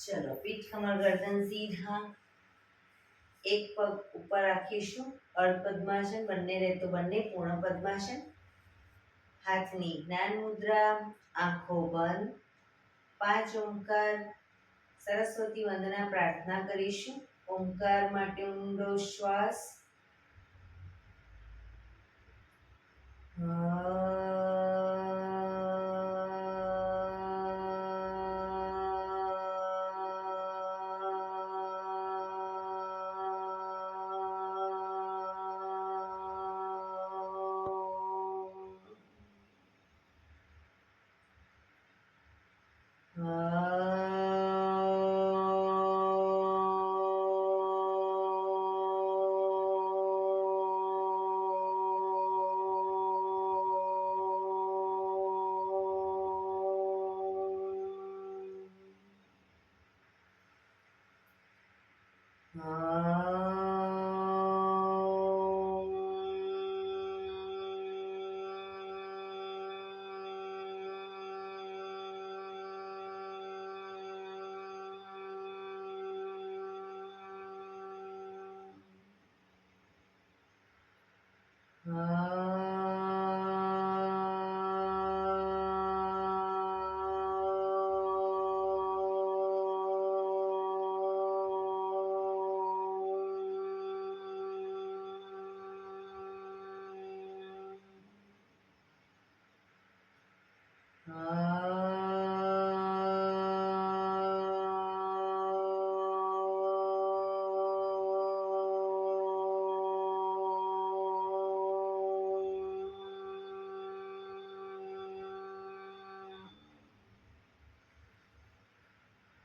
चलो पीठ कमर गर्दन सीधा, एक पग ऊपर રાખીશું અર્ધ પદ્માસન, બંને રહે તો બંને પૂર્ણ પદ્માસન। હાથની જ્ઞાન મુદ્રા, આંખો બંધ, 5 ઓમકાર સરસ્વતી વંદના પ્રાર્થના કરીશું। ઓમકાર માટે ઊંડો શ્વાસ,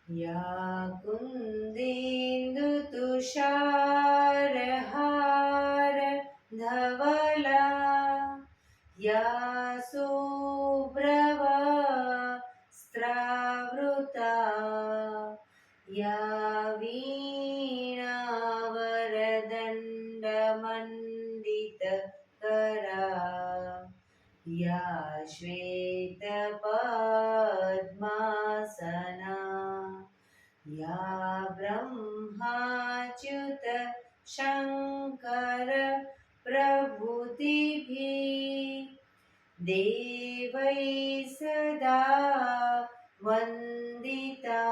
या कुन्देन्दु तुषारहार धवला, या शुभ्रवस्त्रावृता, या वीणावरदण्डमण्डितकरा, या श्वेतपद्मासना, या ब्रह्माच्युत शङ्कर प्रभृतिभिः देवैः सदा वन्दिता,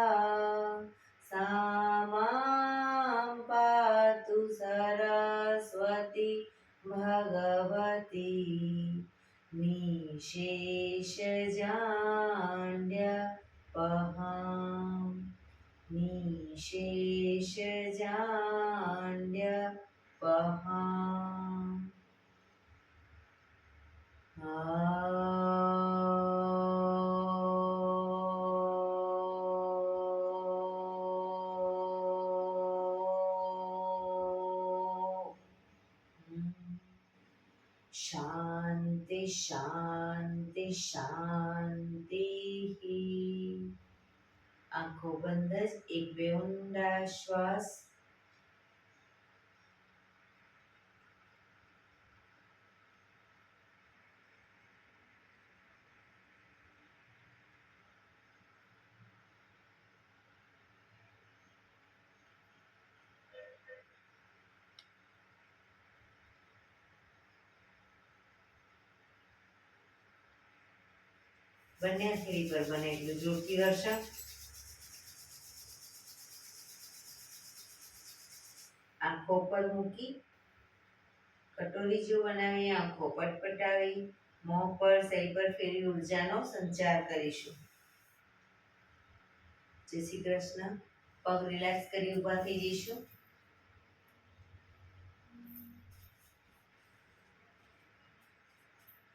सा मां पातु सरस्वती भगवती निशेषजाड्यपहाम्, निशेषजाड्यपहाम्। शांति शांति शांति। आंखों बंद, एक બે ઊંડા શ્વાસ, બંને હથેળી પર બને એટલું જોરથી ઘર્ષણ। આંખો પર મૂકી કટોરી જો બનાવી આંખો પટપટાવી મોં પર શરીર પર ફેરી ઉર્જાનો સંચાર કરીશું। જય શ્રી કૃષ્ણ। પગ રિલેક્સ કરી ઊભા થઈ જઈશું।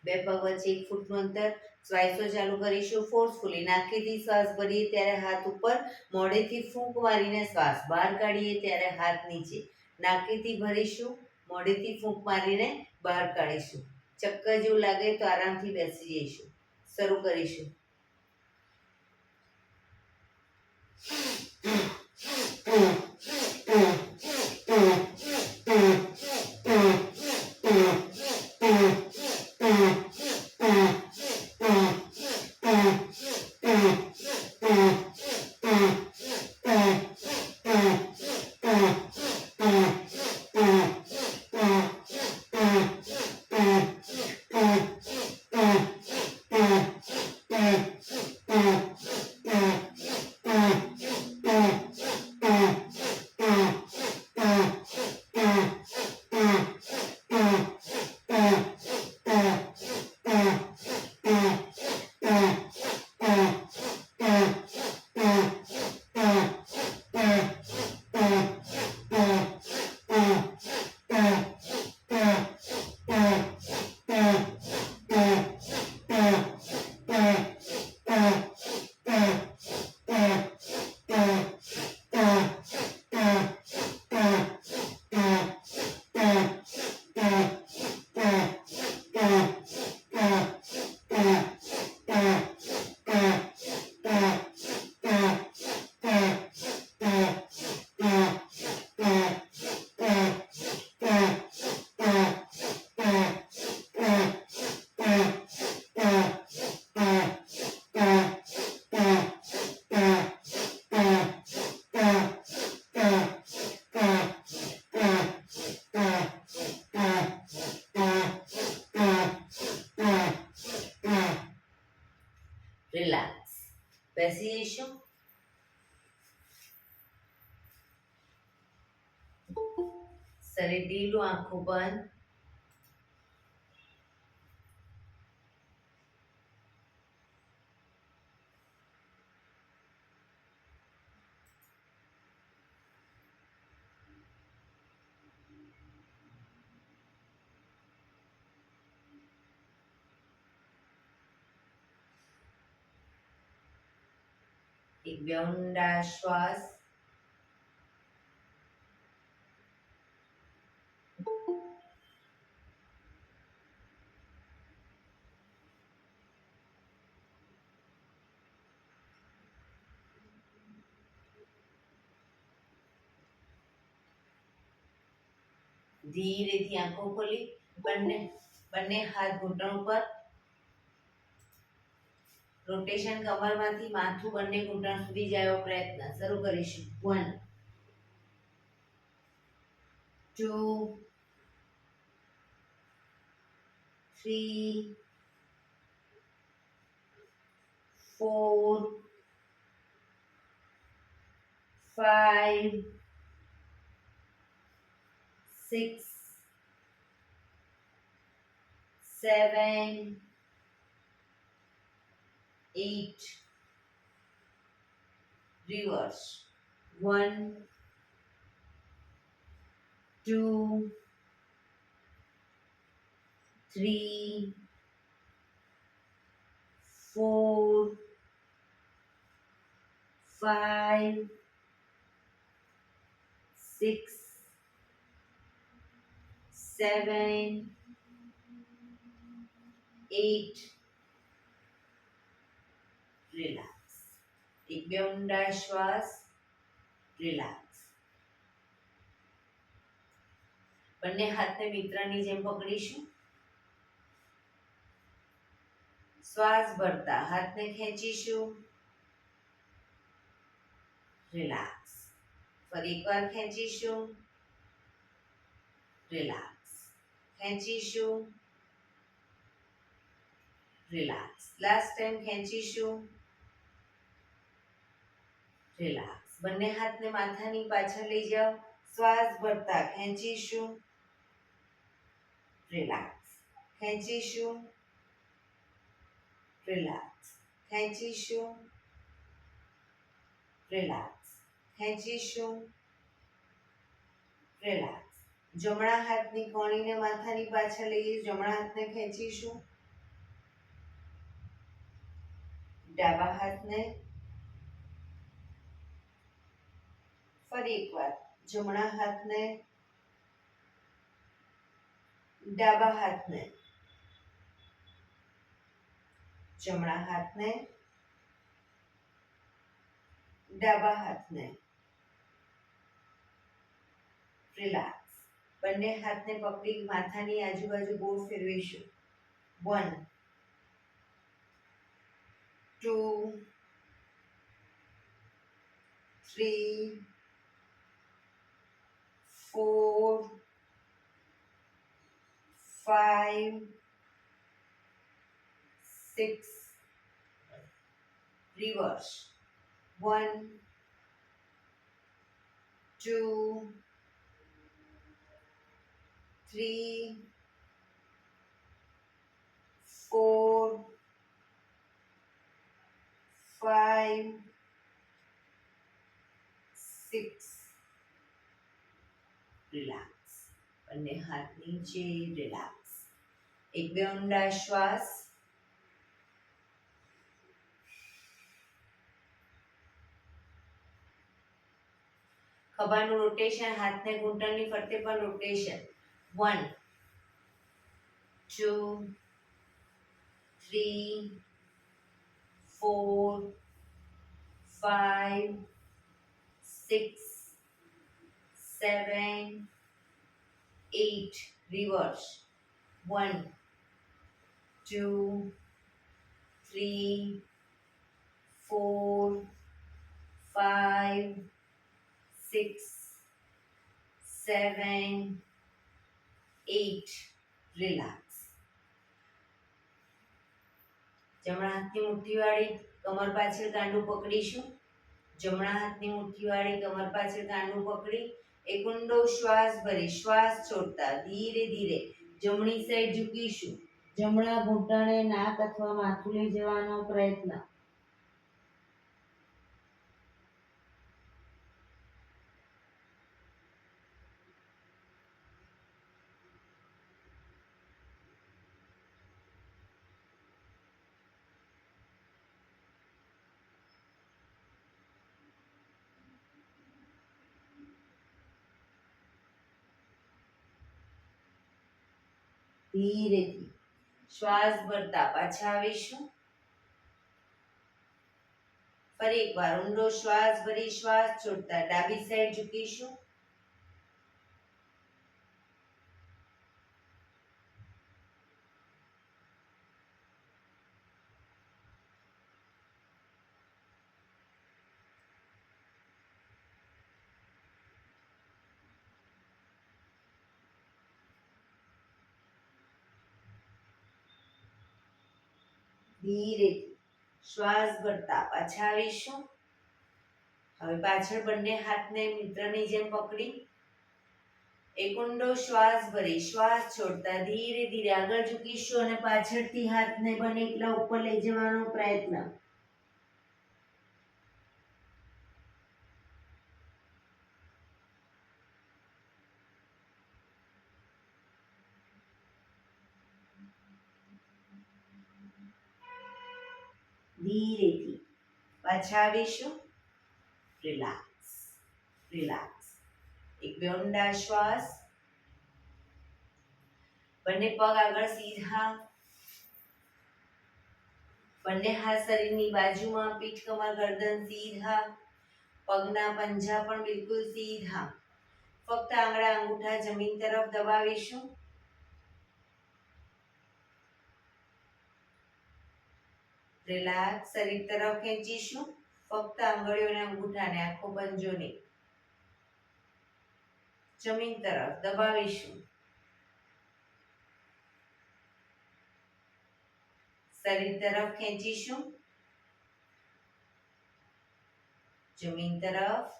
બે પગ વચ્ચે 1 ફૂટનું અંતર, શ્વાસો ચાલુ કરીશું ફોર્સફુલી। નાકેથી શ્વાસ ભરીએ ત્યારે હાથ ઉપર, મોઢેથી ફૂંક મારીને શ્વાસ બહાર કાઢીએ ત્યારે હાથ નીચે। નાકેથી ભરીશું, મોઢેથી ફૂંક મારીને બહાર કાઢીશું। ચક્કર જેવું લાગે તો આરામથી બેસી જઈશું। શરૂ કરીશું। રિલેક્સ. બેસી જઈશું. શરીર ઢીલું, આંખો બંધ. એક બે ઊંડા શ્વાસ. ધીરેથી આંખો ખોલી બંને બંને હાથ ઘૂંટણ ઉપર. રોટેશન કમરમાંથી માથું બંને ઘૂંટણ સુધી જાય એવો પ્રયત્ન. શરૂ કરીશું. 1 2 3 4 5 6 7 8 reverse. 1 2 3 4 5 6 7 8 રિલેક્સ. એક બે ઊંડા શ્વાસ. રિલેક્સ. બંને હાથને મિત્રની જેમ પકડીશું. શ્વાસ ભરતા હાથને ખેંચીશું. રિલેક્સ. ફરી એકવાર ખેંચીશું. રિલેક્સ. ખેંચીશું. રિલેક્સ. લાસ્ટ ટાઈમ ખેંચીશું. રિલેક્સ. બંને હાથને માથાની પાછળ લઈ જાઓ. શ્વાસ ભરતા ખેંચીશું. રિલેક્સ. ખેંચીશું. રિલેક્સ. ખેંચીશું. રિલેક્સ. ખેંચીશું. રિલેક્સ. જમણા હાથની કોણીને માથાની પાછળ લઈએ. જમણા હાથને ખેંચીશું. ડાબા હાથને ફરી એકવાર. જમણા હાથને ડાબા હાથને. જમણા હાથને ડાબા હાથને. રિલેક્સ. બંને હાથને પકડી માથાની આજુબાજુ ગોળ ફેરવીશું. 1 2 3 4 5 6 reverse. 1 2 3 4 5 6 રિલેક્સ. બંને હાથ નીચે. રિલેક્સ. એક બે ઊંડા શ્વાસ. ખભાનું રોટેશન. હાથને ઘૂંટણની ફરતે પણ રોટેશન. 1 2 3 4 5 6 7 8 reverse. 1 2 3 4 5 6 7 8 relax. જમણા હાથની મુઠ્ઠીવાળી કમર પાછળ કાંડું પકડીશું. જમણા હાથની મુઠ્ઠીવાળી કમર પાછળ કાંડું પકડી એક ઊંડો શ્વાસ ભરી શ્વાસ છોડતા ધીરે ધીરે જમણી સાઈડ ઝૂકીશું. જમણા ઘૂંટણે નાક અથવા માથું લઈ જવાનો પ્રયત્ન. ધીરેથી શ્વાસ ભરતા પાછા આવીશું. ફરી એકવાર ઊંડો શ્વાસ ભરી શ્વાસ છોડતા ડાબી સાઈડ ઝૂકીશું. ધીરેથી શ્વાસ ભરતા પાછા આવીશું. હવે પાછળ બંને હાથને મિત્રની જેમ પકડી એક ઊંડો શ્વાસ ભરી શ્વાસ છોડતા ધીરે ધીરે આગળ ઝૂકીશું અને પાછળથી હાથને બને એટલા ઉપર લઈ જવાનો પ્રયત્ન. ધીરેથી પાછા આવીશું. Relax relax. એક બે ઊંડા શ્વાસ. બંને પગ આગળ સીધા. બંને હાથ શરીરની બાજુમાં. પીઠ કમર ગરદન સીધા. પગના પંજા પણ બિલકુલ સીધા. ફક્ત આંગળા અંગૂઠા જમીન તરફ દબાવીશું. રિલેક્સ. શરીર તરફ ખેંચીશું. ફક્ત આંગળીઓ અને અંગૂઠાને આખો પંજો નહીં. જમીન તરફ દબાવીશું. શરીર તરફ ખેંચીશું. જમીન તરફ.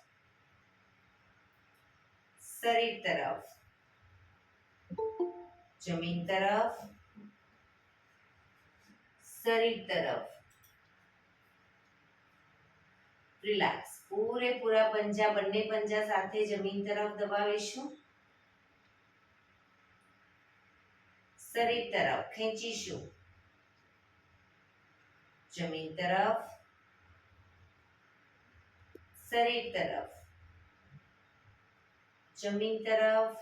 શરીર તરફ. જમીન તરફ. શરીર તરફ. રિલેક્સ. પૂરેપૂરા પંજા બંને પંજા સાથે જમીન તરફ દબાવીશું. શરીર તરફ ખેંચીશું. જમીન તરફ. શરીર તરફ. જમીન તરફ.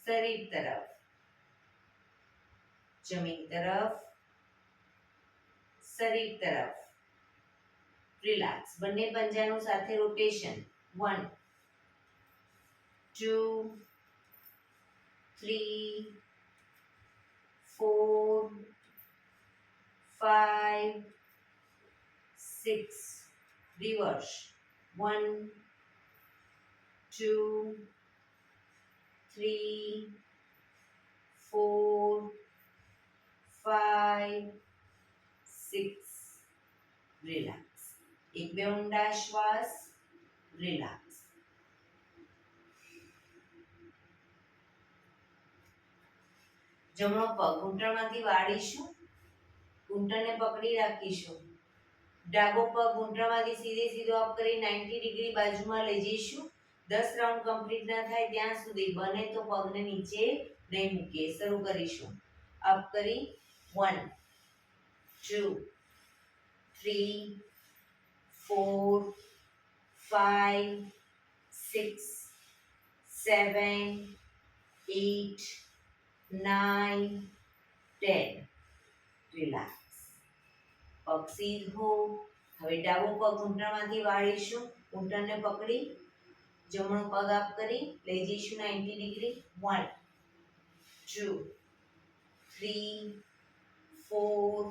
શરીર તરફ. જમીન તરફ. શરીર તરફ. રિલેક્સ. બંને પંજાનું સાથે રોટેશન. 1 2 3 4 5 6. રિવર્સ. 1 2 3 4 5 6. રિલેક્સ. એક બે ઊંડા શ્વાસ. રિલેક્સ. જમણો પગ ઘૂંટણમાંથી વાળીશું. ઘૂંટણને પકડી રાખીશું. ડાબો પગ ઘૂંટણમાંથી સીધે સીધો અપ કરી 90 ડિગ્રી બાજુમાં લઈ જઈશું. 10 રાઉન્ડ કમ્પ્લીટ ના થાય ત્યાં સુધી બને તો પગને નીચે નહીં મૂકીએ. શરૂ કરીશું. અપ કરી 1 2 3 4 5 6 7 8 9 10. રિલેક્સ. પગ સીધો. હવે ડાબો પગ ઘૂંટણમાંથી વાળીશું. ઘૂંટણને પકડી જમણો પગ આપ કરી લઈ જઈશું 90 ડિગ્રી. 1 2 3 4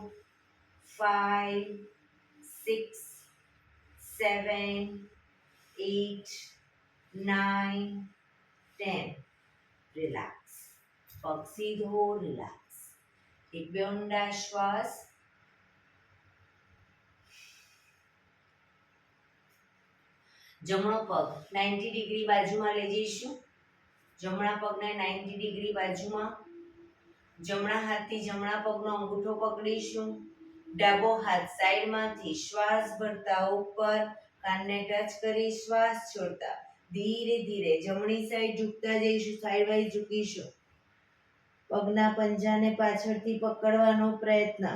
5 6 7 8 9 10. રિલેક્સ. પગ સીધો. રિલેક્સ. એક બે ઊંડા શ્વાસ. જમણો પગ 90 ડિગ્રી બાજુમાં લઈ જઈશું. જમણા પગને 90 ડિગ્રી બાજુમાં. જમણા હાથથી જમણા પગનો અંગૂઠો પકડીશું. ડાબો હાથ સાઈડમાંથી શ્વાસ ભરતા ઉપર કાનને ટચ કરી શ્વાસ છોડતા ધીરે ધીરે જમણી સાઈડ ઝૂકતા જઈશું. સાઈડ વાઇઝ ઝૂકીશું. પગના પંજાને પાછળથી પકડવાનો પ્રયત્ન.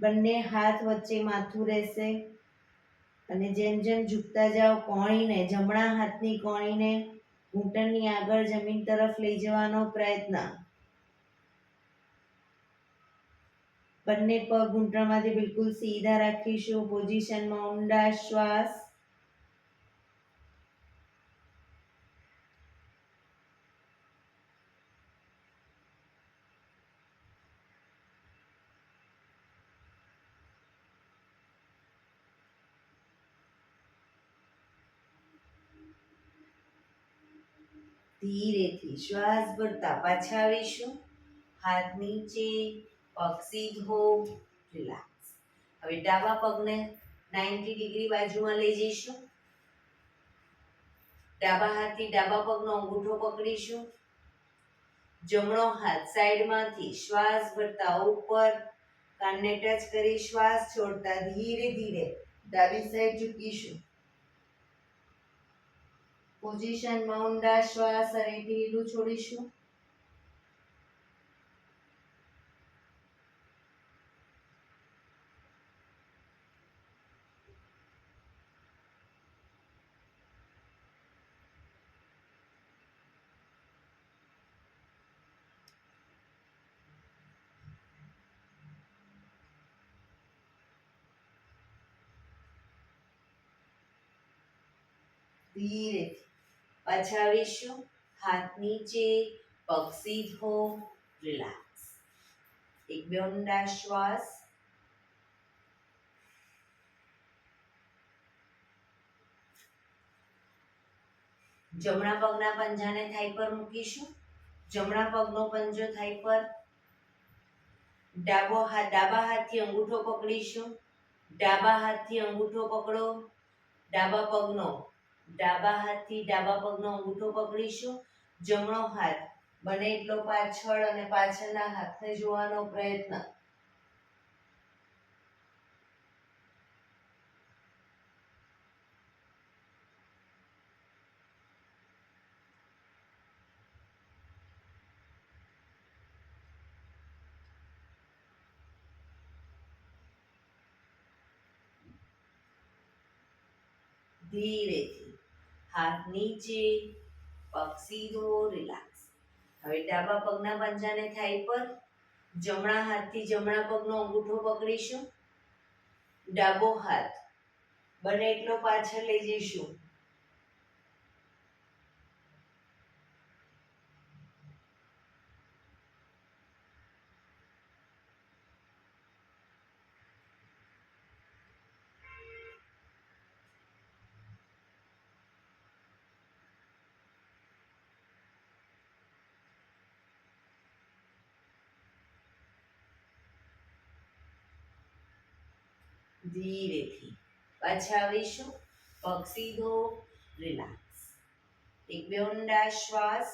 બંને હાથ વચ્ચે માથું રહેશે અને જેમ જેમ ઝૂકતા જાઓ કોણીને, જમણા હાથની કોણીને ઘૂંટણની આગળ જમીન તરફ લઈ જવાનો પ્રયત્ન. બંને પગ ઘૂંટણમાંથી બિલકુલ સીધા રાખીશું. પોઝિશનમાં ઊંડા શ્વાસ. ધીરેથી શ્વાસ ભરતા પાછા આવીશું. હાથ નીચે, પગ સીધો, રિલેક્સ. હવે ડાબા પગને 90 ડિગ્રી બાજુમાં લઈ જઈશું. ડાબા હાથથી ડાબા પગનો અંગૂઠો પકડીશું. જમણો હાથ સાઈડમાંથી શ્વાસ ભરતા ઉપર કાનને ટચ કરી શ્વાસ છોડતા ધીરે ધીરે ડાબી સાઈડ ઝૂકીશું. પોઝિશનમાં ઊંડા શ્વાસ અને ઢીલું છોડીશું. ધીરેથી પાછા આવીશું. હાથ નીચે, પગ સીધો, રિલેક્સ. એક બે ઊંડા શ્વાસ. જમણા પગના પંજાને થાઈ પર મૂકીશું. જમણા પગનો પંજો થાઈ પર. ડાબા હાથથી અંગૂઠો પકડીશું. ડાબા હાથથી અંગૂઠો પકડો. ડાબા હાથથી ડાબા પગનો અંગૂઠો પકડીશું. જમણો હાથ બને એટલો પાછળ અને પાછળના હાથને જોવાનો પ્રયત્ન. ધીરેથી હાથ નીચે, પગ સીધો, રિલેક્સ. હવે ડાબા પગના પંજાને થાઈ પર. જમણા હાથથી જમણા પગનો અંગૂઠો પકડીશું. ડાબો હાથ બને એટલો પાછળ લઈ જઈશું. ધીરેથી પાછા આવીશું. પગ સીધો, રિલેક્સ. એક બે ઊંડા શ્વાસ.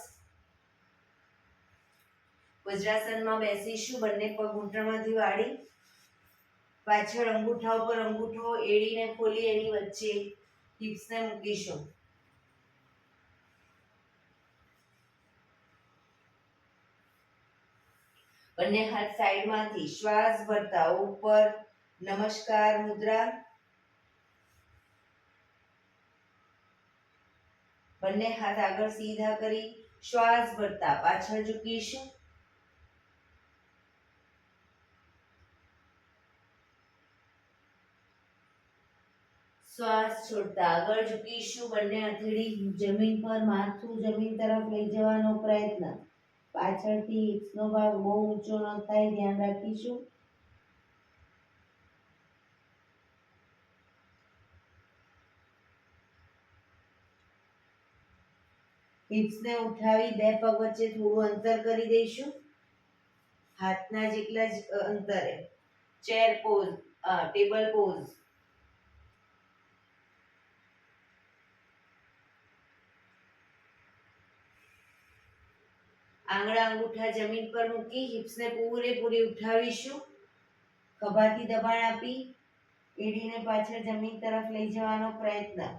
વજ્રાસનમાં બેસીશું. બંને પગ ઘૂંટણમાંથી વાળી પાછળ અંગૂઠા ઉપર અંગૂઠો એડીને ખોલી એની વચ્ચે હિપ્સને મૂકીશું. બંને હાથ સાઈડમાંથી શ્વાસ ભરતા ઉપર નમસ્કાર મુદ્રા. બંને હાથ આગળ સીધા કરી શ્વાસ ભરતા પાછળ ઝૂકીશું. શ્વાસ છોડતા આગળ ઝૂકીશું. બંને હથેળી જમીન પર, માથું જમીન તરફ લઈ જવાનો પ્રયત્ન. પાછળથી હિપ્સનો ભાગ બહુ ઊંચો ન થાય, ધ્યાન રાખીશું. હિપ્સને ઉઠાવી બે પગ વચ્ચે થોડું અંતર કરી દઈશું. હાથના જેટલા જ અંતરે. Chair pose, table pose. આંગળા અંગૂઠા જમીન પર મૂકી હિપ્સને પૂરેપૂરી ઉઠાવીશું. ખભાથી દબાણ આપી એડીને પાછળ જમીન તરફ લઈ જવાનો પ્રયત્ન.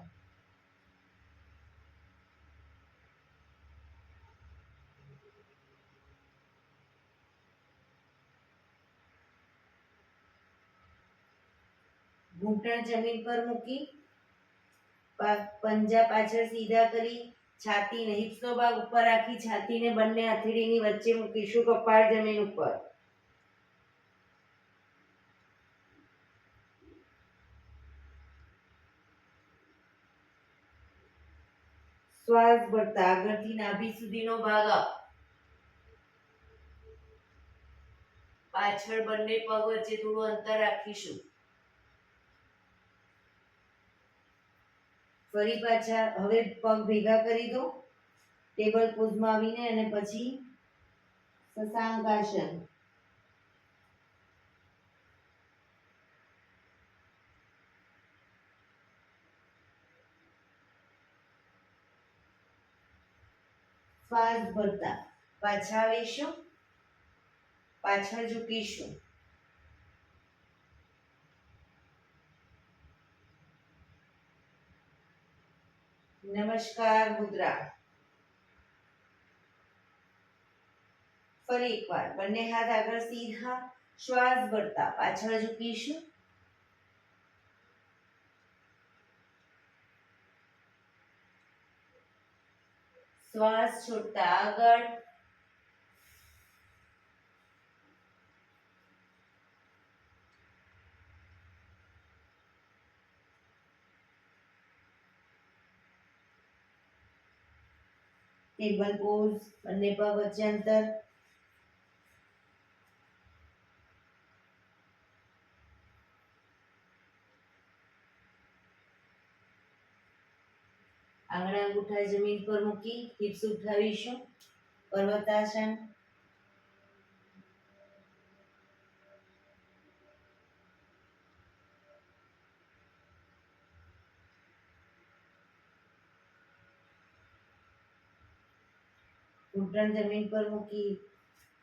ઘૂંટણ જમીન પર મૂકી પંજા પાછળ સીધા કરી છાતીને હિપ્સનો ભાગ ઉપર રાખી છાતીને બંને હથેળીની વચ્ચે મૂકીશું. કપાળ જમીન ઉપર. શ્વાસ ભરતા આગળથી નાભી સુધીનો ભાગ અપ. પાછળ બંને પગ વચ્ચે થોડું અંતર રાખીશું. ફરી પાછા હવે પગ ભેગા કરી દો ટેબલ પોઝમાં આવીને અને પછી શશાંકાસન. શ્વાસ ભરતા પાછા આવીશું. પાછળ ઝૂકીશું. નમસ્કાર મુદ્રા. ફરી એકવાર બંને હાથ આગળ સીધા. શ્વાસ ભરતા પાછળ ઝૂકીશું. શ્વાસ છોડતા આગળ. ટેબલ પોઝ, બંને પગ વચ્ચે અંતર. આંગળા અંગૂઠા જમીન પર મૂકી હિપ્સ ઉઠાવીશું. પર્વતાસન. ઘૂંટણ જમીન પર મૂકી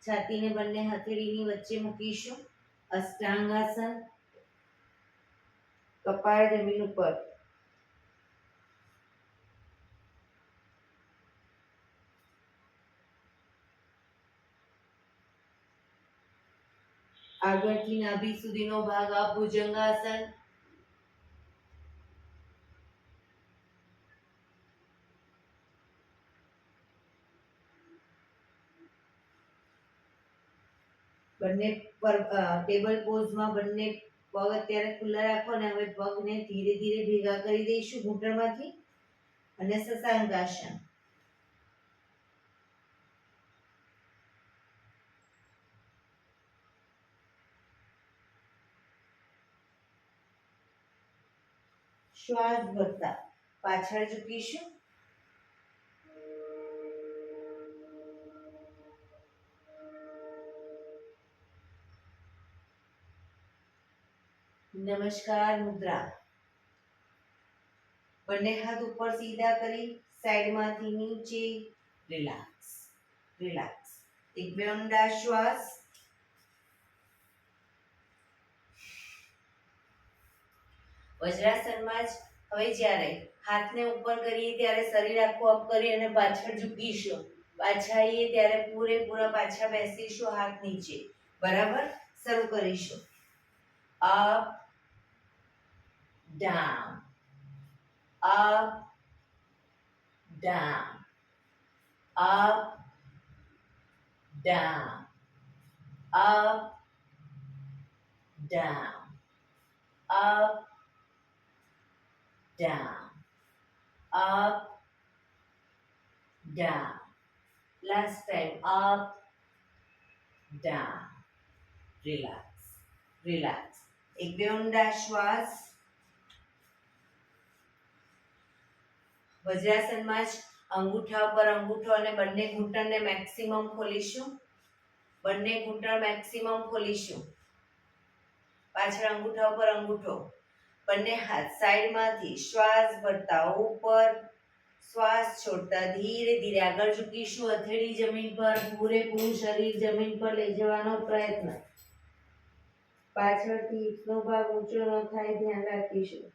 છાતીને બંને હથેળીની વચ્ચે મૂકીશું. અષ્ટાંગાસન. કપાળ જમીન ઉપર. આગળથી નાભી સુધીનો ભાગ અપ ભુજંગાસન. બંને પર ટેબલ પોઝમાં બંને પગ અત્યારે ખુલ્લા રાખો અને હવે પગને ધીરે ધીરે ભેગા કરી દઈશું ઘૂંટણમાંથી અને શશાંકાસન. શ્વાસ ભરતા પાછળ ઝૂકીશું. નમસ્કાર મુદ્રા. બંને હાથ ઉપર સીધા કરી સાઈડમાંથી નીચે. Relax relax. એક બે ઊંડા શ્વાસ. વજ્રાસનમાં જ હવે જ્યારે હાથને ઉપર કરીએ ત્યારે શરીર આખું અપ કરી અને પાછળ ઝૂકીશું. પાછા આવીએ ત્યારે પૂરેપૂરા પાછા બેસીશું હાથ નીચે. બરાબર. શરૂ કરીશું. Up down, up down, up down, up down, up down, up down. Last time. Up down. Relax relax. એક બે ઊંડા શ્વાસ. વજ્રાસનમાં જ અંગૂઠા ઉપર અંગૂઠો અને બંને ઘૂંટણને મેક્સિમમ ખોલીશું. બંને ઘૂંટણ મેક્સિમમ ખોલીશું. પાછળ અંગૂઠા ઉપર અંગૂઠો. બંને હાથ સાઈડમાંથી શ્વાસ ભરતા ઉપર, શ્વાસ છોડતા ધીરે ધીરે આગળ ઝૂકીશું. હથેળી જમીન પર, પૂરેપૂરું શરીર જમીન પર લઈ જવાનો પ્રયત્ન. પાછળથી હિપનો ભાગ ઊંચો ન થાય ધ્યાન રાખીશું.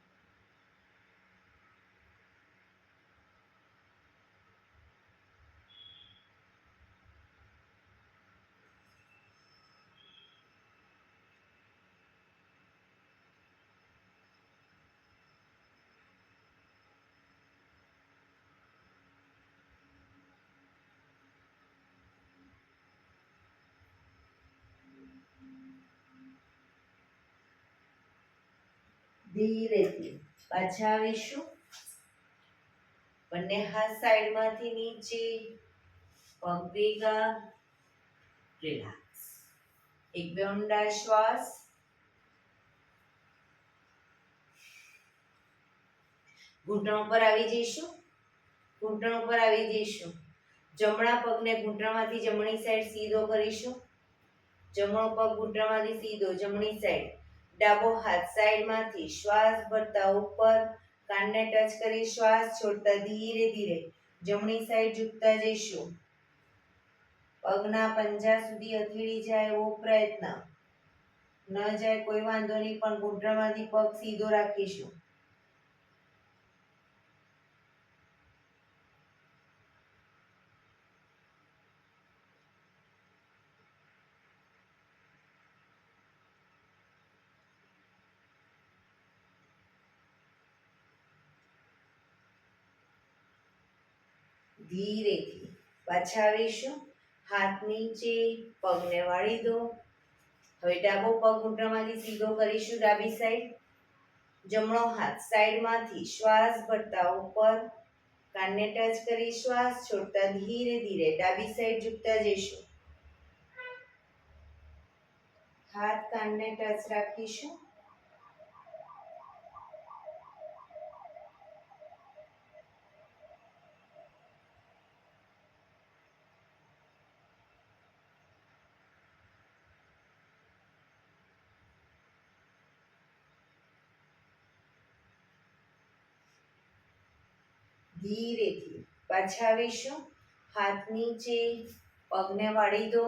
ધીરેથી પાછા આવીશું. બંને હાથ સાઈડમાંથી નીચે, પગ ભેગા, રિલેક્સ. એક બે ઊંડા શ્વાસ. ઘૂંટણ ઉપર આવી જઈશું. ઘૂંટણ ઉપર આવી જઈશું. જમણા પગને ઘૂંટણમાંથી જમણી સાઈડ સીધો કરીશું. જમણો પગ ઘૂંટણમાંથી સીધો જમણી સાઈડ. ડાબો હાથ સાઈડમાંથી શ્વાસ ભરતા ઉપર, કાનને ટચ કરી શ્વાસ છોડતા ધીરે ધીરે જમણી સાઈડ ઝૂકતા જઈશું. પગના પંજા સુધી હથેળી જાય એવો પ્રયત્ન. ન જાય કોઈ વાંધો નહીં, પણ ઘૂંટણમાંથી પગ સીધો રાખીશું. ધીરેથી પાછા આવીશું. હાથ નીચે, પગને વાળી દો. હવે ડાબો પગ ઘૂંટણમાંથી સીધો કરીશું ડાબી સાઈડ. જમણો હાથ સાઈડમાંથી શ્વાસ ભરતા ઉપર, કાનને ટચ કરી શ્વાસ છોડતા ધીરે ધીરે ડાબી સાઈડ ઝૂકતા જઈશું. હાથ કાનને ટચ રાખીશું. ધીરેથી પાછા આવીશું. હાથ નીચે, પગને વાળી દો.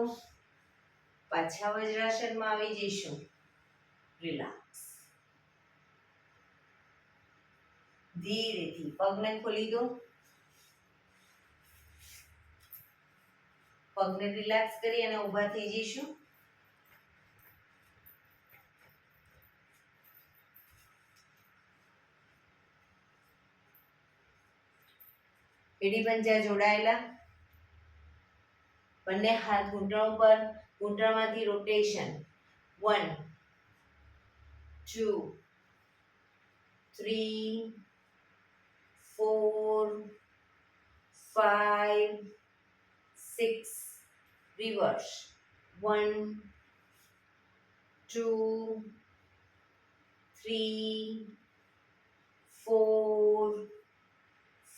પાછા વજ્રાસનમાં આવી જઈશું. રિલેક્સ. ધીરેથી પગને ખોલી દો. પગને રિલેક્સ કરી અને ઊભા થઈ જઈશું. એડી પંજા જોડાયેલા. બંને હાથ ઘૂંટણ પર, ઘૂંટણમાંથી રોટેશન. 1 2 3 4 5 6. રિવર્સ. 1 2 3 4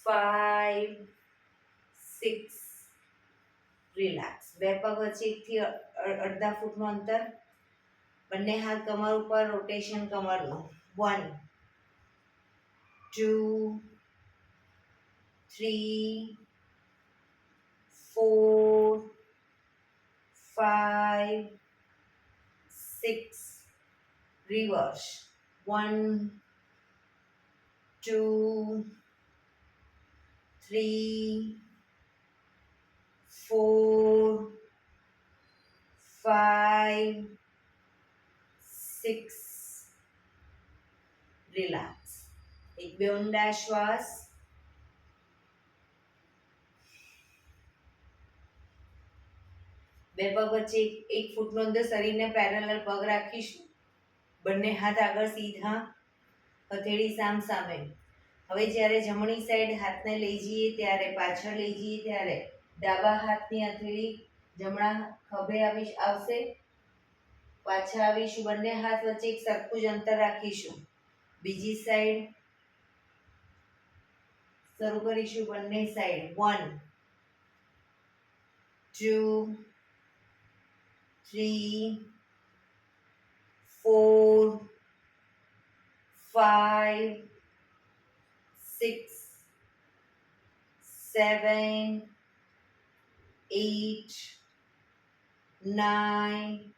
5 6. રિલેક્સ. બે પગ વચ્ચે 1 થી અડધા ફૂટનું અંતર. બંને હાથ કમર ઉપર, રોટેશન કમરનું. 1 2 3 4 5 6. રિવર્સ. 1 2 3 4 5 6. રિલેક્સ. એક બે ઊંડા શ્વાસ. બે પગ વચ્ચે 1 ફૂટનો અંદર શરીરને પેરેલલ પગ રાખીશું. બંને હાથ આગળ સીધા, હથેળી સામ સામે. હવે જ્યારે જમણી સાઈડ હાથને લઈ જઈએ ત્યારે, પાછળ લઈ જઈએ ત્યારે ડાબા હાથની હથેળી જમણા ખભે આવશે. પાછા આવીશું. બંને હાથ વચ્ચે એક સરખું જ અંતર રાખીશું. બીજી સાઈડ શરૂ કરીશું. બંને સાઈડ. 1 2 3 4 5 6 7 8 9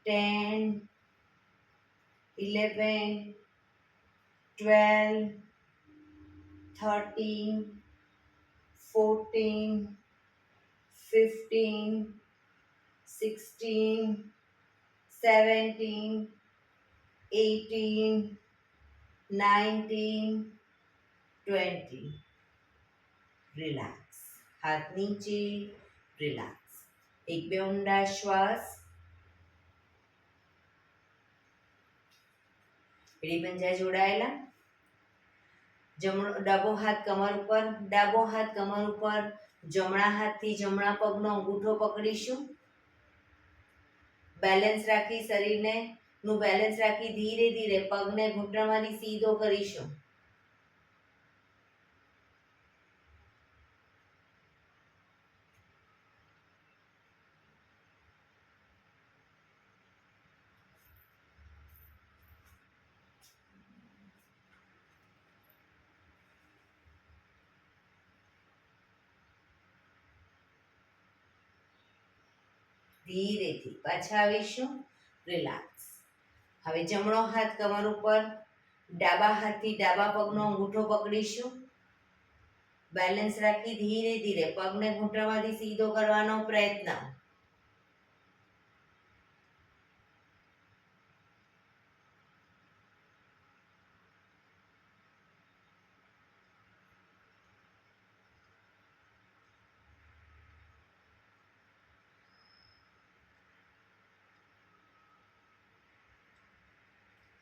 10 11 12 13 14 15 16 17 18 19 20 રિલેક્સ. હાથ નીચે, રિલેક્સ. એક બે ઊંડા શ્વાસ. એડી પંજા જોડાયેલા. ડાબો હાથ કમર ઉપર, ડાબો હાથ કમર ઉપર. જમણા હાથથી જમણા પગનો અંગૂઠો પકડીશું. બેલેન્સ રાખી શરીરને નું બેલેન્સ રાખી ધીરે ધીરે પગને ઘૂંટણમાંથી સીધો કરીશું. ધીરેથી પાછા આવીશું. રિલેક્સ. હવે જમણો હાથ કમર ઉપર, ડાબા હાથથી ડાબા પગનો અંગૂઠો પકડીશું. બેલેન્સ રાખી ધીરે ધીરે પગને ઘૂંટણમાંથી સીધો કરવાનો પ્રયત્ન.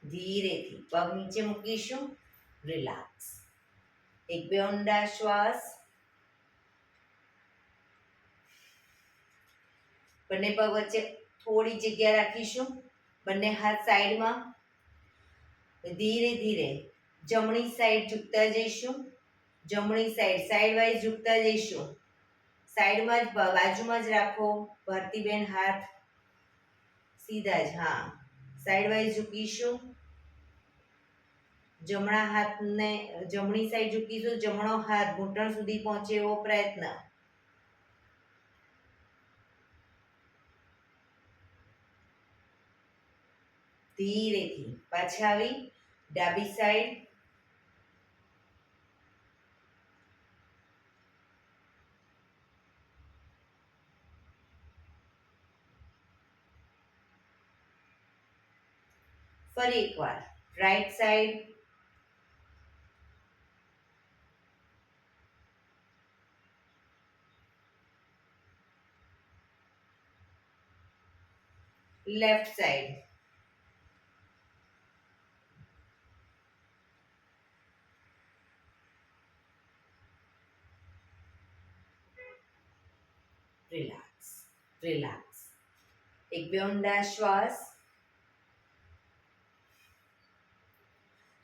ધીરેથી પગ નીચે મૂકીશું. રિલેક્સ. એક બે ઊંડા શ્વાસ. બંને પગ વચ્ચે થોડી જગ્યા રાખીશું. બંને હાથ સાઈડમાં. ધીરે ધીરે જમણી સાઈડ ઝૂકતા જઈશું. જમણી સાઈડ સાઈડ વાઇઝ ઝૂકતા જઈશું. સાઈડમાં જ બાજુમાં જ રાખો ભારતીબેન હાથ. સીધા જ. હા, સાઈડ વાઇઝ ઝૂકીશું. જમણા હાથને જમણી સાઈડ ઝૂકીશું. જમણો હાથ ઘૂંટણ સુધી પહોંચે એવો પ્રયત્ન. ધીરેથી પાછા આવી ડાબી સાઈડ. ફરી એકવાર right side. Left side. Relax. Relax. એક બે ઊંડા શ્વાસ.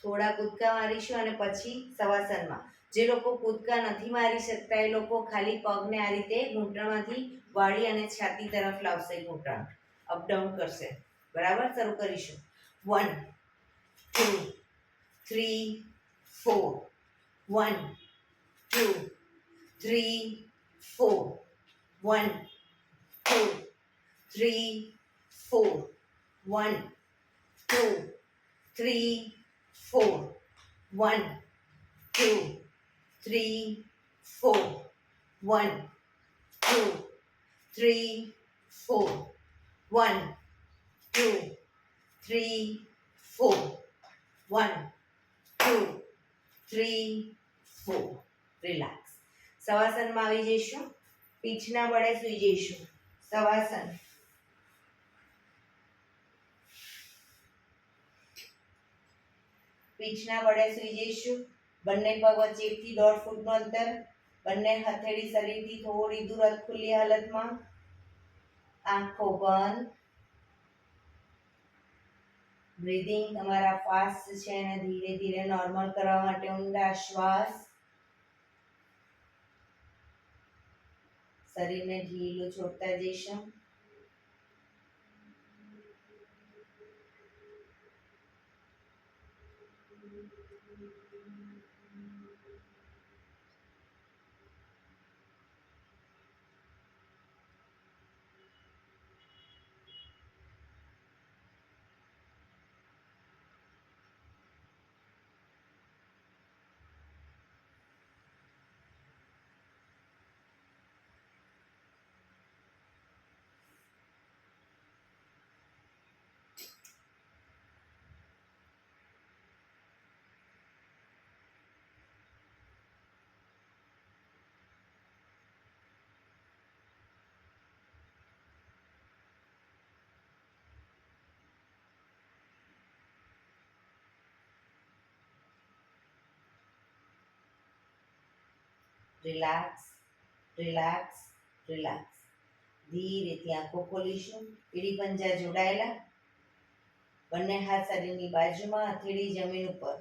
થોડા કૂદકા મારીશું અને પછી શવાસનમાં. જે લોકો કૂદકા નથી મારી શકતા એ લોકો ખાલી પગને આ રીતે ઘૂંટણમાંથી વાળી અને છાતી તરફ લાવશે. ઘૂંટણ અપડાઉન કરશે. બરાબર. શરૂ કરીશું. 1 2 3 4 1 2 3 4 1 2 3 4 1 2 3 4 1 2 3 4 1 2 3 4 1 2 3 4 1 2 3 4. રિલેક્સ. શવાસનમાં આવી જઈશું. પીઠના બળે સૂઈ જઈશું. શવાસન. પીઠના બળે સૂઈ જઈશું. બંને પગ વચ્ચે 1 થી 1.5 ફૂટનું અંતર. બંને હથેળી શરીરથી થોડી દૂર ખુલ્લી હાલતમાં. આંખો બંધ. બ્રીધિંગ તમારા ફાસ્ટ છે અને ધીરે ધીરે નોર્મલ કરવા માટે ઊંડા શ્વાસ. શરીરને ઢીલું છોડતા જઈશું. Relax, relax, relax. ધીરેથી આંખો ખોલીશું. એડી પંજા જોડાયેલા. બંને હાથ શરીરની બાજુમાં, હથેળી જમીન ઉપર.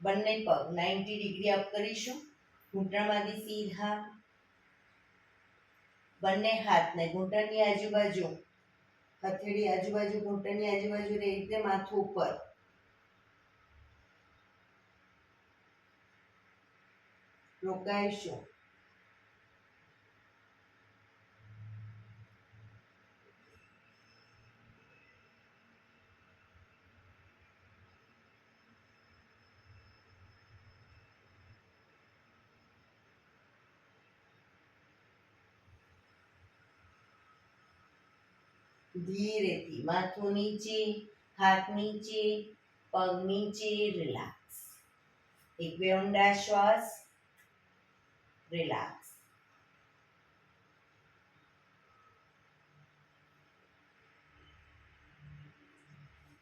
બંને પગ 90 ડિગ્રી અપ કરીશું. ઘૂંટણમાંથી સીધા. બંને હાથને ઘૂંટણની આજુબાજુ, હથેળી આજુબાજુ, ઘૂંટણની આજુબાજુ એ રીતે માથું ઉપર. રોકાઈશું. ધીરેથી માથું નીચે, હાથ નીચે, પગ નીચે. રિલેક્સ. એક બે ઊંડા શ્વાસ. રિલેક્સ.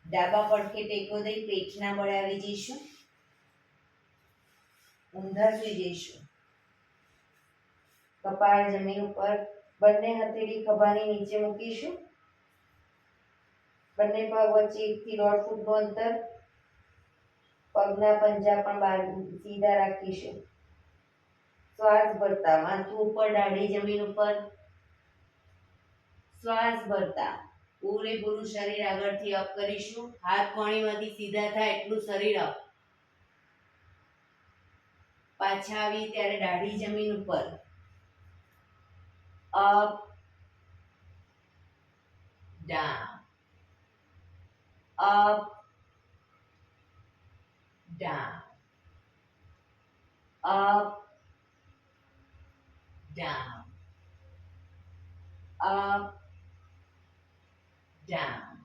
ડાબા પડખે ટેકો દઈ પેટના બળે આવી જઈશું. ઊંધા સુઈ જઈશું. કપાળ જમીન ઉપર. બંને હથેળી ખભાની નીચે મૂકીશું. બંને પગ વચ્ચે 1 થી 1.5 ફૂટનું અંતર. પગના પંજા પણ બહાર સીધા રાખીશું. શ્વાસ ભરતા માથું ઉપર, દાઢી જમીન ઉપર. શ્વાસ ભરતા પૂરેપૂરું શરીર આગળથી અપ કરીશું. હાથ કોણીમાંથી સીધા થાય એટલું શરીર અપ. પાછા આવી ત્યારે દાઢી જમીન ઉપર. Up, down, up, down, up, down, up, down.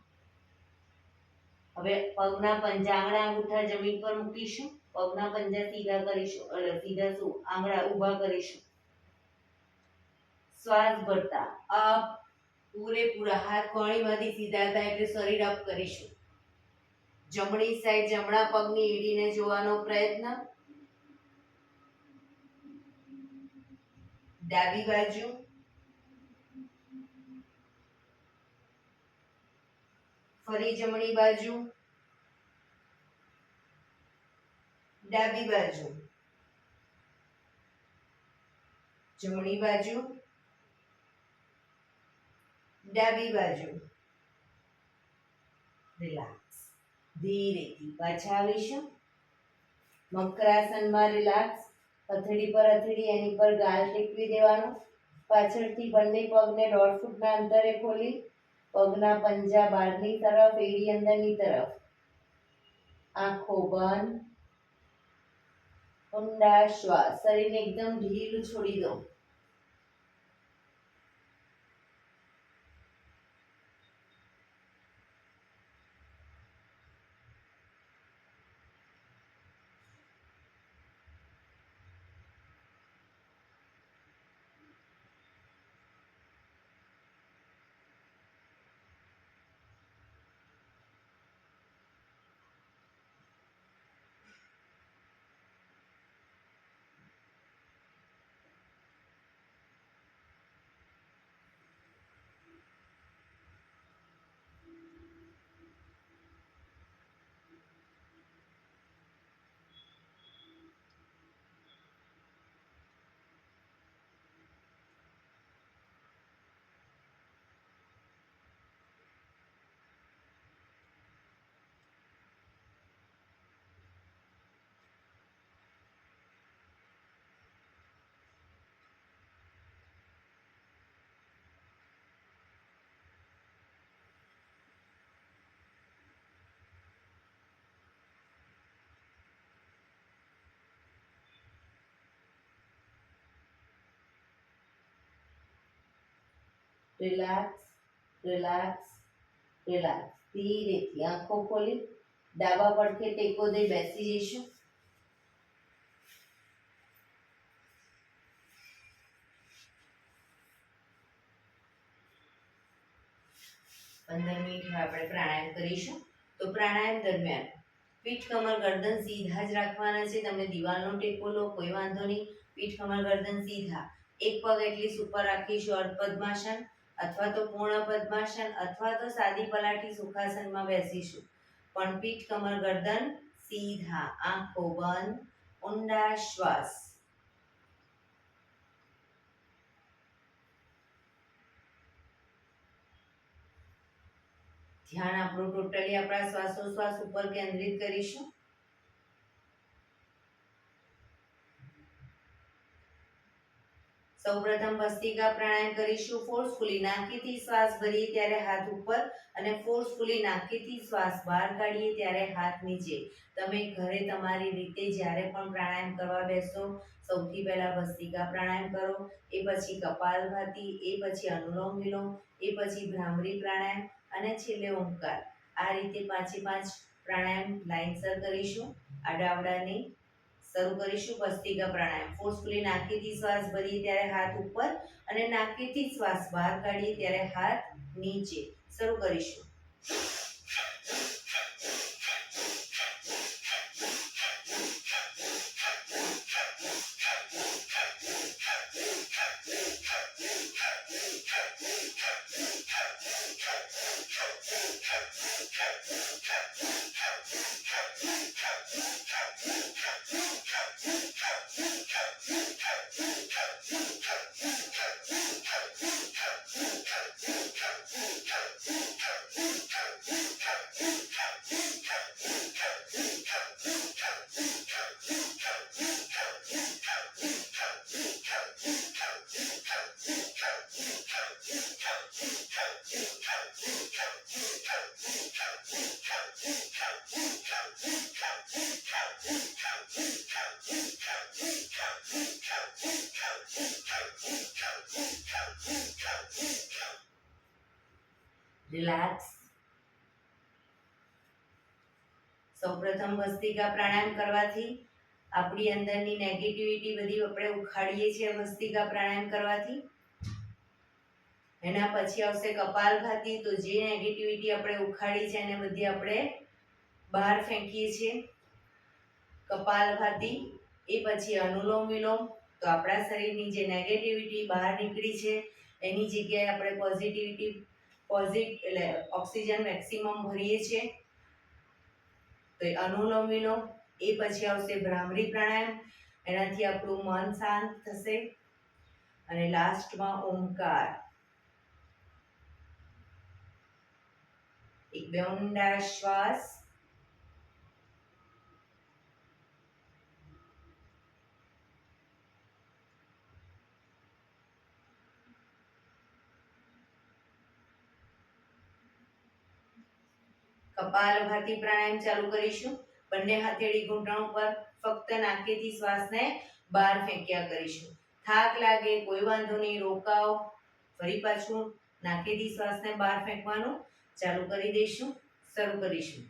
હવે પગના પંજા, આંગળા અંગૂઠા જમીન પર મૂકીશું. પગના પંજા સીધા કરીશું, સીધા આંગળા ઊભા કરીશું. શ્વાસ ભરતા અપ, પૂરેપૂરા હાથ કોણીમાંથી સીધા થાય એટલે શરીર અપ કરીશું. જમણી સાઈડ જમણા પગની એડીને જોવાનો પ્રયત્ન. ડાબી બાજુ. ફરી જમણી બાજુ. ડાબી બાજુ. જમણી બાજુ. ડાબી બાજુ. રિલેક્સ. ધીરેથી પાછા આવીશું. મકરાસનમાં રિલેક્સ. હથેળી પર હથેળી, એની પર ગાલ ટેકવી દેવાનું. પાછળથી બંને પગને 1.5 ફૂટના અંતરે ખોલી પગના પંજા બહારની તરફ, એડી અંદરની તરફ. આંખો બંધ. ઊંડા શ્વાસ. શરીરને એકદમ ઢીલું છોડી દો. Relax, relax, relax. ધીરેથી આંખો ખોલી ડાબા પડખે ટેકો દઈ બેસી જઈશું. 15 મિનિટ આપણે પ્રાણાયામ કરીશું. તો પ્રાણાયામ દરમિયાન પીઠ કમર ગરદન સીધા જ રાખવાના છે. તમે દિવાલનો ટેકો લો કોઈ વાંધો નહીં. પીઠ કમર ગરદન સીધા. એક પગ એટલીસ્ટ ઉપર રાખીશું અર્ધ પદ્માસન અથવા તો પૂર્ણ પદ્માસન અથવા તો સાદી પલાઠી સુખાસનમાં બેસીશું. પણ પીઠ કમર ગરદન સીધા, આંખો બંધ, ઊંડા શ્વાસ. ધ્યાન આપણું ટોટલી આપણા શ્વાસોશ્વાસ ઉપર કેન્દ્રિત કરીશું. સૌપ્રથમ ભસ્ત્રિકા પ્રાણાયામ કરીશું. ફોર્સફુલી નાકીથી શ્વાસ ભરીએ ત્યારે હાથ ઉપર અને ફોર્સફુલી નાકીથી શ્વાસ બહાર કાઢીએ ત્યારે હાથ નીચે. તમે ઘરે તમારી રીતે જ્યારે પણ પ્રાણાયામ કરવા બેસો સૌથી પહેલા ભસ્ત્રિકા પ્રાણાયામ કરો, એ પછી કપાલભાતિ, એ પછી અનુલોમ વિલોમ, એ પછી ભ્રામરી પ્રાણાયામ અને છેલ્લે ઓમકાર. આ રીતે 5 પ્રાણાયામ લાઈનસર કરીશું. આડાઅવળા નહીં. શરૂ કરીશું ભસ્ત્રિકા પ્રાણાયામ. ફોર્સફુલી નાકીથી શ્વાસ ભરીએ ત્યારે હાથ ઉપર અને નાકીથી શ્વાસ બહાર કાઢીએ ત્યારે હાથ નીચે. શરૂ કરીશું. રિલેક્સ. સૌપ્રથમ ભસ્ત્રિકા પ્રાણાયામ કરવાથી આપણી અંદરની નેગેટિવિટી બધી આપણે ઉખાડીએ છીએ. ભસ્ત્રિકા પ્રાણાયામ કરવાથી એના પછી આવશે કપાલભાતિ. તો જે નેગેટિવિટી આપણે ઉખાડી છે એને બધી આપણે બહાર ફેંકીએ છીએ કપાલભાતિ. એ પછી અનુલોમ વિલોમ. તો આપણા શરીરની જે નેગેટિવિટી બહાર નીકળી છે એની જગ્યાએ આપણે પોઝિટિવિટી એટલે ઓક્સિજન મેક્સિમમ ભરીએ છીએ. તો એ અનુલોમ વિલોમ. એ પછી આવશે ભ્રામરી પ્રાણાયામ. એનાથી આપણું મન શાંત થશે. અને લાસ્ટમાં ઓમકાર. એક બે ઊંડા શ્વાસ. કપાલભાતિ પ્રાણાયામ ચાલુ કરીશું. બંને હથેળી ઘૂંટણ ઉપર. ફક્ત નાકેથી શ્વાસને બહાર ફેંક્યા કરીશું. થાક લાગે કોઈ વાંધો નહીં, રોકાઓ. ફરી પાછું નાકેથી શ્વાસને બહાર ફેંકવાનું ચાલુ કરી દઈશું. શરૂ કરીશું.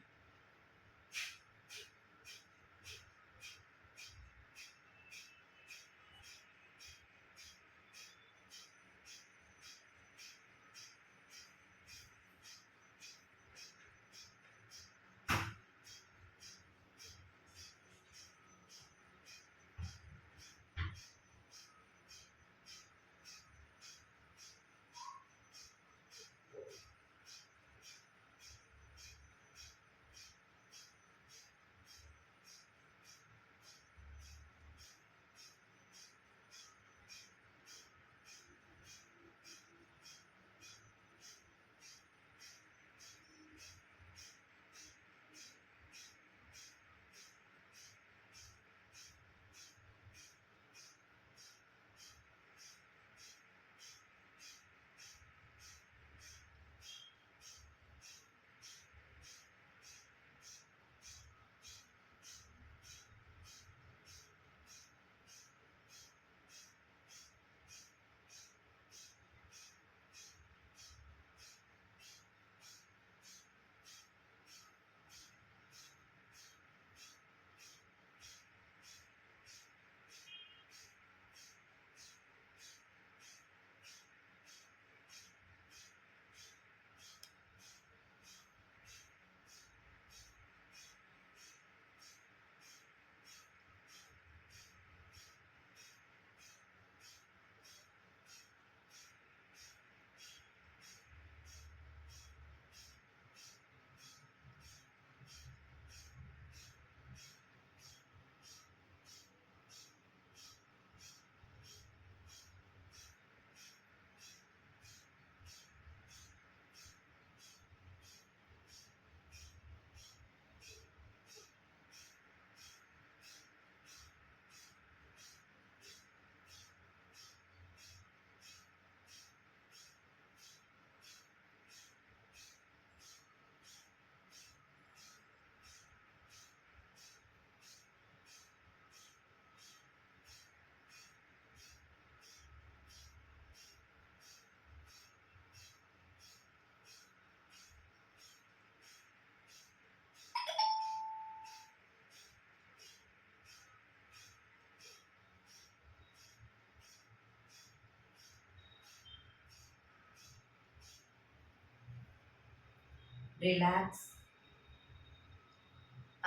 રિલેક્સ,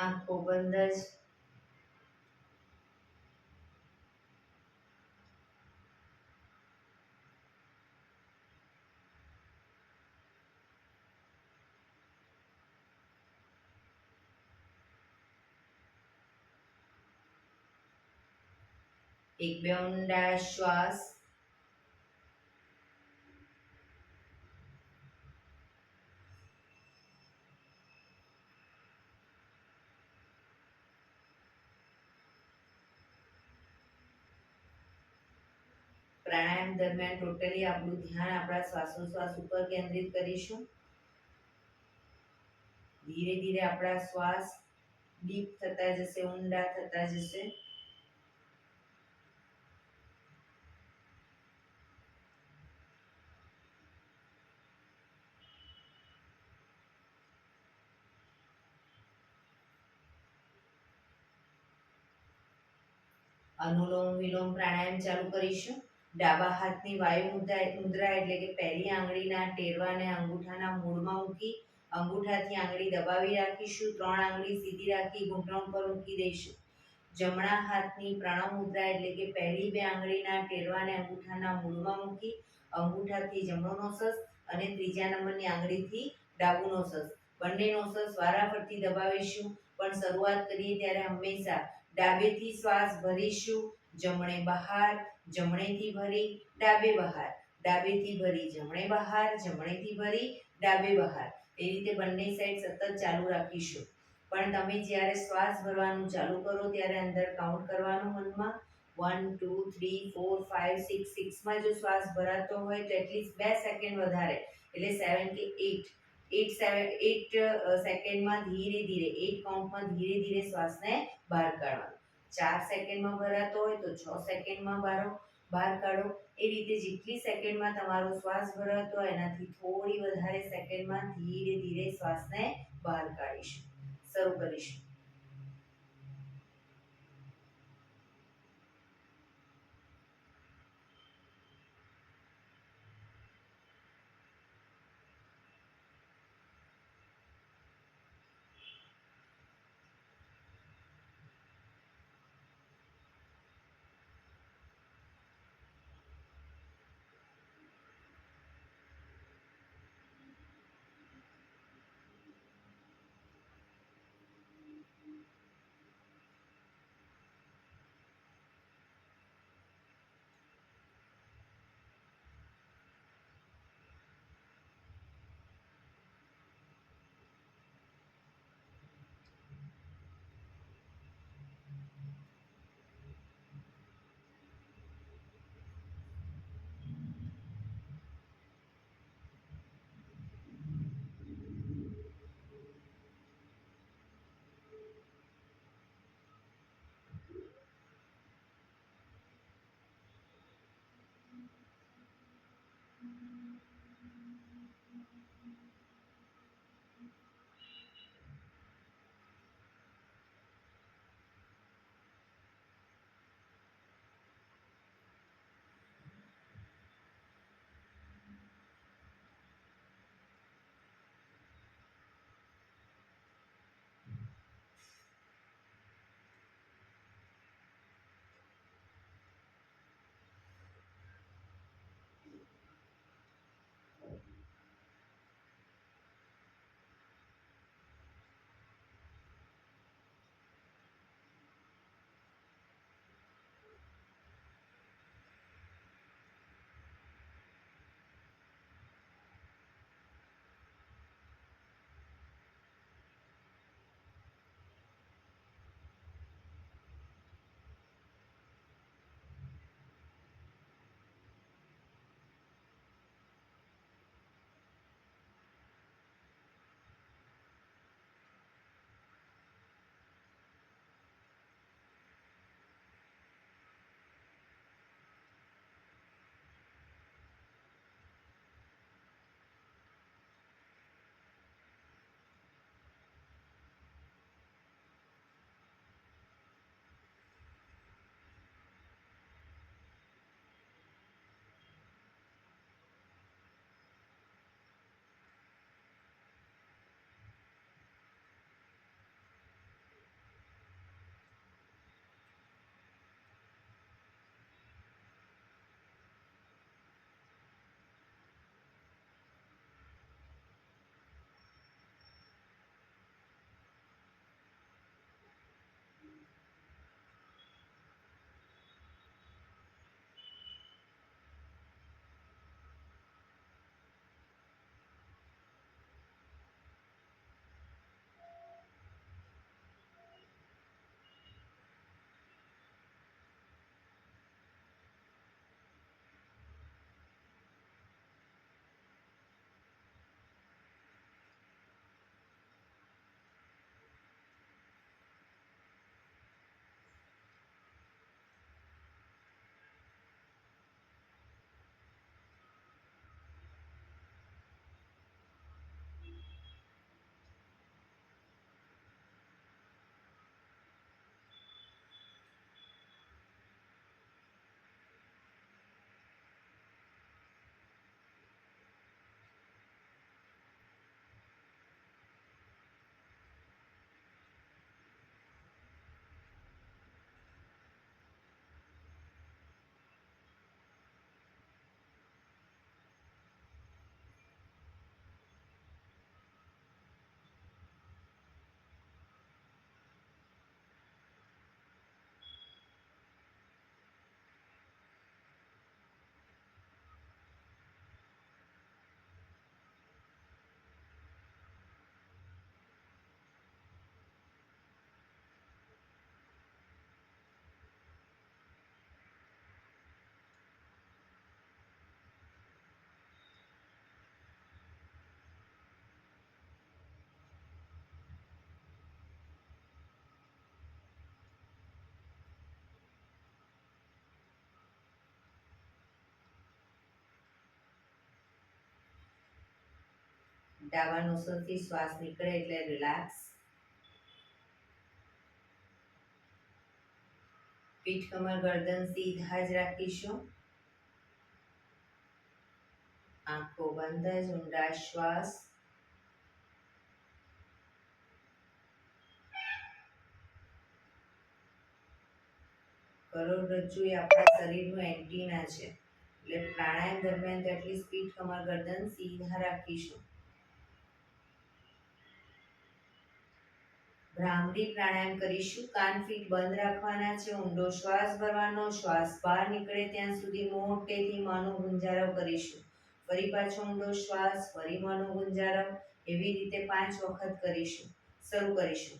આંખો બંધ જ. એક બે ઊંડા શ્વાસ. પ્રાણાયામ દરમિયાન ટોટલી આપણું ધ્યાન આપણા શ્વાસોશ્વાસ ઉપર કેન્દ્રિત કરીશું. ધીરે ધીરે આપણા શ્વાસ ડીપ થતા જશે, ઊંડા થતા જશે. અનુલોમ વિલોમ પ્રાણાયામ ચાલુ કરીશું. ડાબા હાથની વાયુ મુદ્રા એટલે કે પહેલી આંગળીના ટેરવાને અંગૂઠાના મૂળમાં મૂકી અંગૂઠાથી આંગળી દબાવી રાખીશું. 3 આંગળી સીધી રાખી ઘૂંટણ પર મૂકી દઈશું. જમણા હાથની પ્રણવ મુદ્રા એટલે કે પહેલી 2 આંગળીના ટેરવાને અંગૂઠાના મૂળમાં મૂકી અંગૂઠાથી જમણો નોસસ અને ત્રીજા નંબરની આંગળીથી ડાબુ નોસસ, બંને નોસસ વારાફરતી દબાવીશું. પણ શરૂઆત કરીએ ત્યારે હંમેશા ડાબેથી શ્વાસ ભરીશું, જમણે બહાર, જમણેથી ભરી ડાબે બહાર, ડાબેથી ભરી જમણે બહાર, જમણેથી ભરી ડાબે બહાર. એ રીતે બંને સાઈડ સતત ચાલુ રાખીશું. પણ તમે જ્યારે શ્વાસ ભરવાનું ચાલુ કરો ત્યારે અંદર કાઉન્ટ કરવાનું મનમાં. 1 2 3 4 5 6. 6માં જો શ્વાસ ભરાતો હોય તો એટલીસ્ટ 2 સેકન્ડ વધારે એટલે 7 કે 8 8 સેકન્ડમાં ધીરે ધીરે 8 કાઉન્ટમાં ધીરે ધીરે શ્વાસને બહાર કાઢવાનો. 4 સેકન્ડમાં ભરાતો હોય તો 6 સેકન્ડમાં બહાર કાઢો. એ રીતે જેટલી સેકન્ડમાં તમારો શ્વાસ ભરાતો હોય એનાથી થોડી વધારે સેકન્ડમાં ધીરે ધીરે શ્વાસને બહાર કાઢીશું. શરૂ કરીશું. ડાબા નોસલથી શ્વાસ નીકળે એટલે રિલેક્સ. પીઠ કમર ગરદન સીધા જ રાખીશું. આંખો બંધ જ ઊંડા શ્વાસ. કરોડરજ્જુ એ આપણા શરીરનું એન્ટીના છે, એટલે પ્રાણાયામ દરમિયાન તેટલી પીઠ કમર ગરદન સીધા રાખીશું. ભ્રામરી પ્રાણાયામ કરીશું. કાન ફીટ બંધ રાખવાના છે. ઊંડો શ્વાસ ભરવાનો. શ્વાસ બહાર નીકળે ત્યાં સુધી મોટેથી મોંનો ગુંજારવ કરીશું. ફરી પાછો ઊંડો શ્વાસ, ફરી મોંનો ગુંજારવ. એવી રીતે 5 વખત કરીશું. શરૂ કરીશું.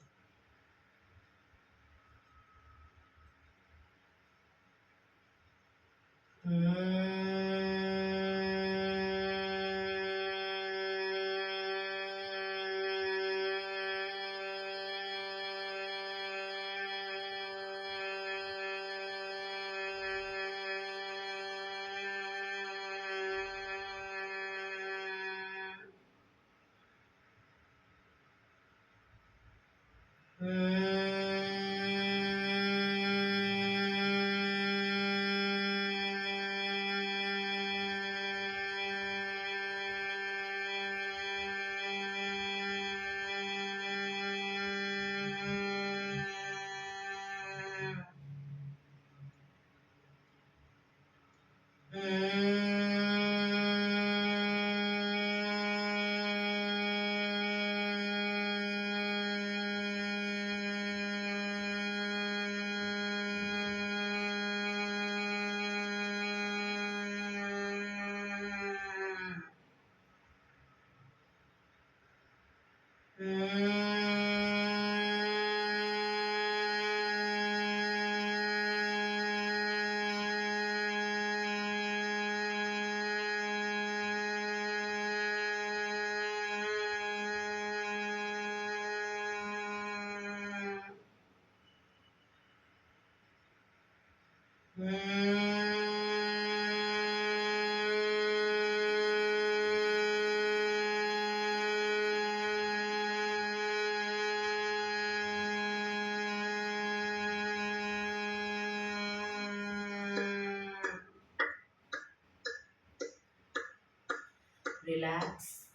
Relax.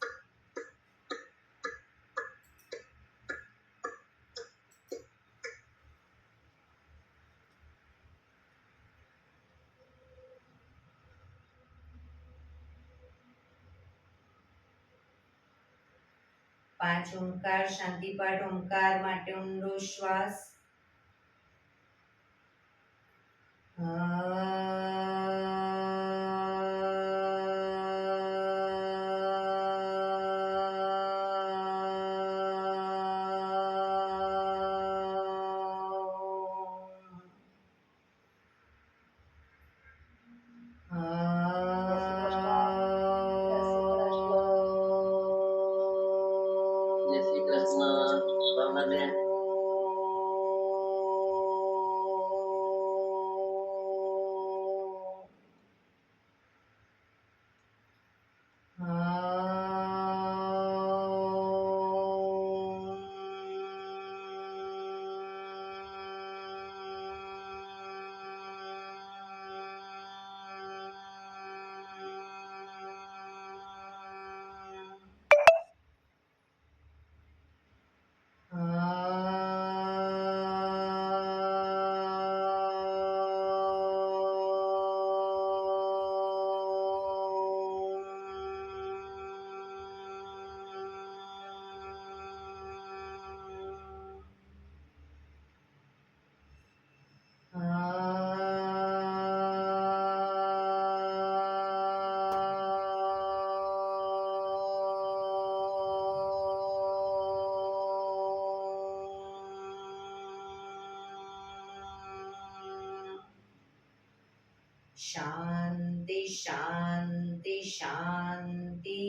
પાંચ ઓમકાર શાંતિપાઠ ઓમકાર માટે ઊંડો શ્વાસ. શાંતિ શાંતિ શાંતિ.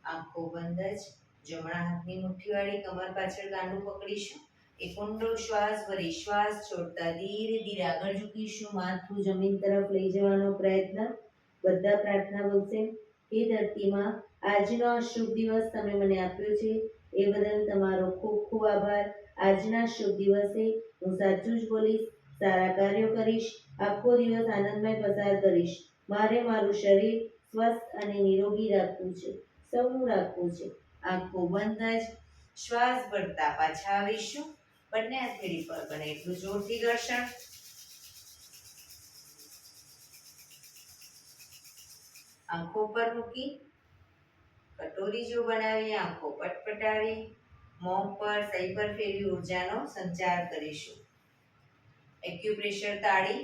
આંખો બંધ જ જમણા હાથની મુઠ્ઠી વાળી કમર પાછળ ગાંડું પકડીશું. એક ઊંડો શ્વાસ ભરી શ્વાસ છોડતા ધીરે ધીરે આગળ ઝૂકીશું. માથું જમીન તરફ લઈ જવાનો પ્રયત્ન. બધા પ્રાર્થના બોલશે. હે ધરતીમાં આજનો આ શુભ દિવસ તમે મને આપ્યો છે એ બદલ તમારો ખૂબ ખૂબ આભાર. આજના શુભ દિવસે હું સાચું જ બોલીશ, સારા કાર્યો કરીશ, આખો દિવસ આનંદમય પસાર કરીશ. મારે મારું શરીર સ્વસ્થ અને નિરોગી રાખવું છે, સૌનું રાખવું છે. આંખો બંધ જ શ્વાસ ભરતા પાછા આવીશું. બંને હથેળી પર બને એટલું જોરથી ઘર્ષણ. આંખો પર મૂકી કટોરી જો બનાવી આંખો પટપટાવી મોં પર સહી પર ફેરવી ઉર્જાનો સંચાર કરીશું. એક્યુપ્રેશર તાળી.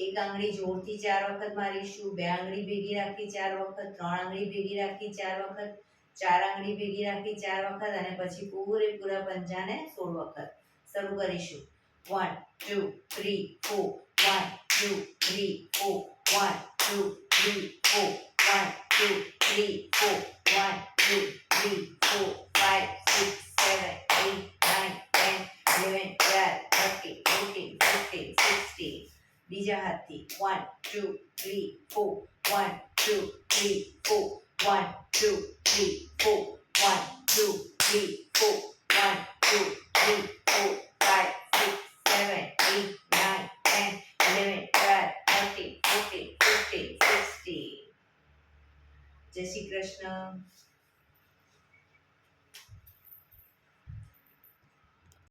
એક આંગળી જોરથી 4 વખત મારીશું. 2 આંગળી ભેગી રાખી 4 વખત. 3 આંગળી ભેગી રાખી 4 વખત. 4 આંગળી ભેગી રાખી 4 વખત અને પછી પૂરેપૂરા પંજાને 16 વખત. શરૂ કરીશું. 1 2 3 4 1 2 3 4 1 2 3 4 1 2 3 4 1 2 3 4 5 6 7 8 9 10 11 12 13 14 15 16. બીજા હાથથી 1 2 3 4 1 2 3 4 1 2 3 4 1 2 3 4 1 2 3 4 5 6 7 8 9 10 11 12 13 14 15 16. જય શ્રી કૃષ્ણ.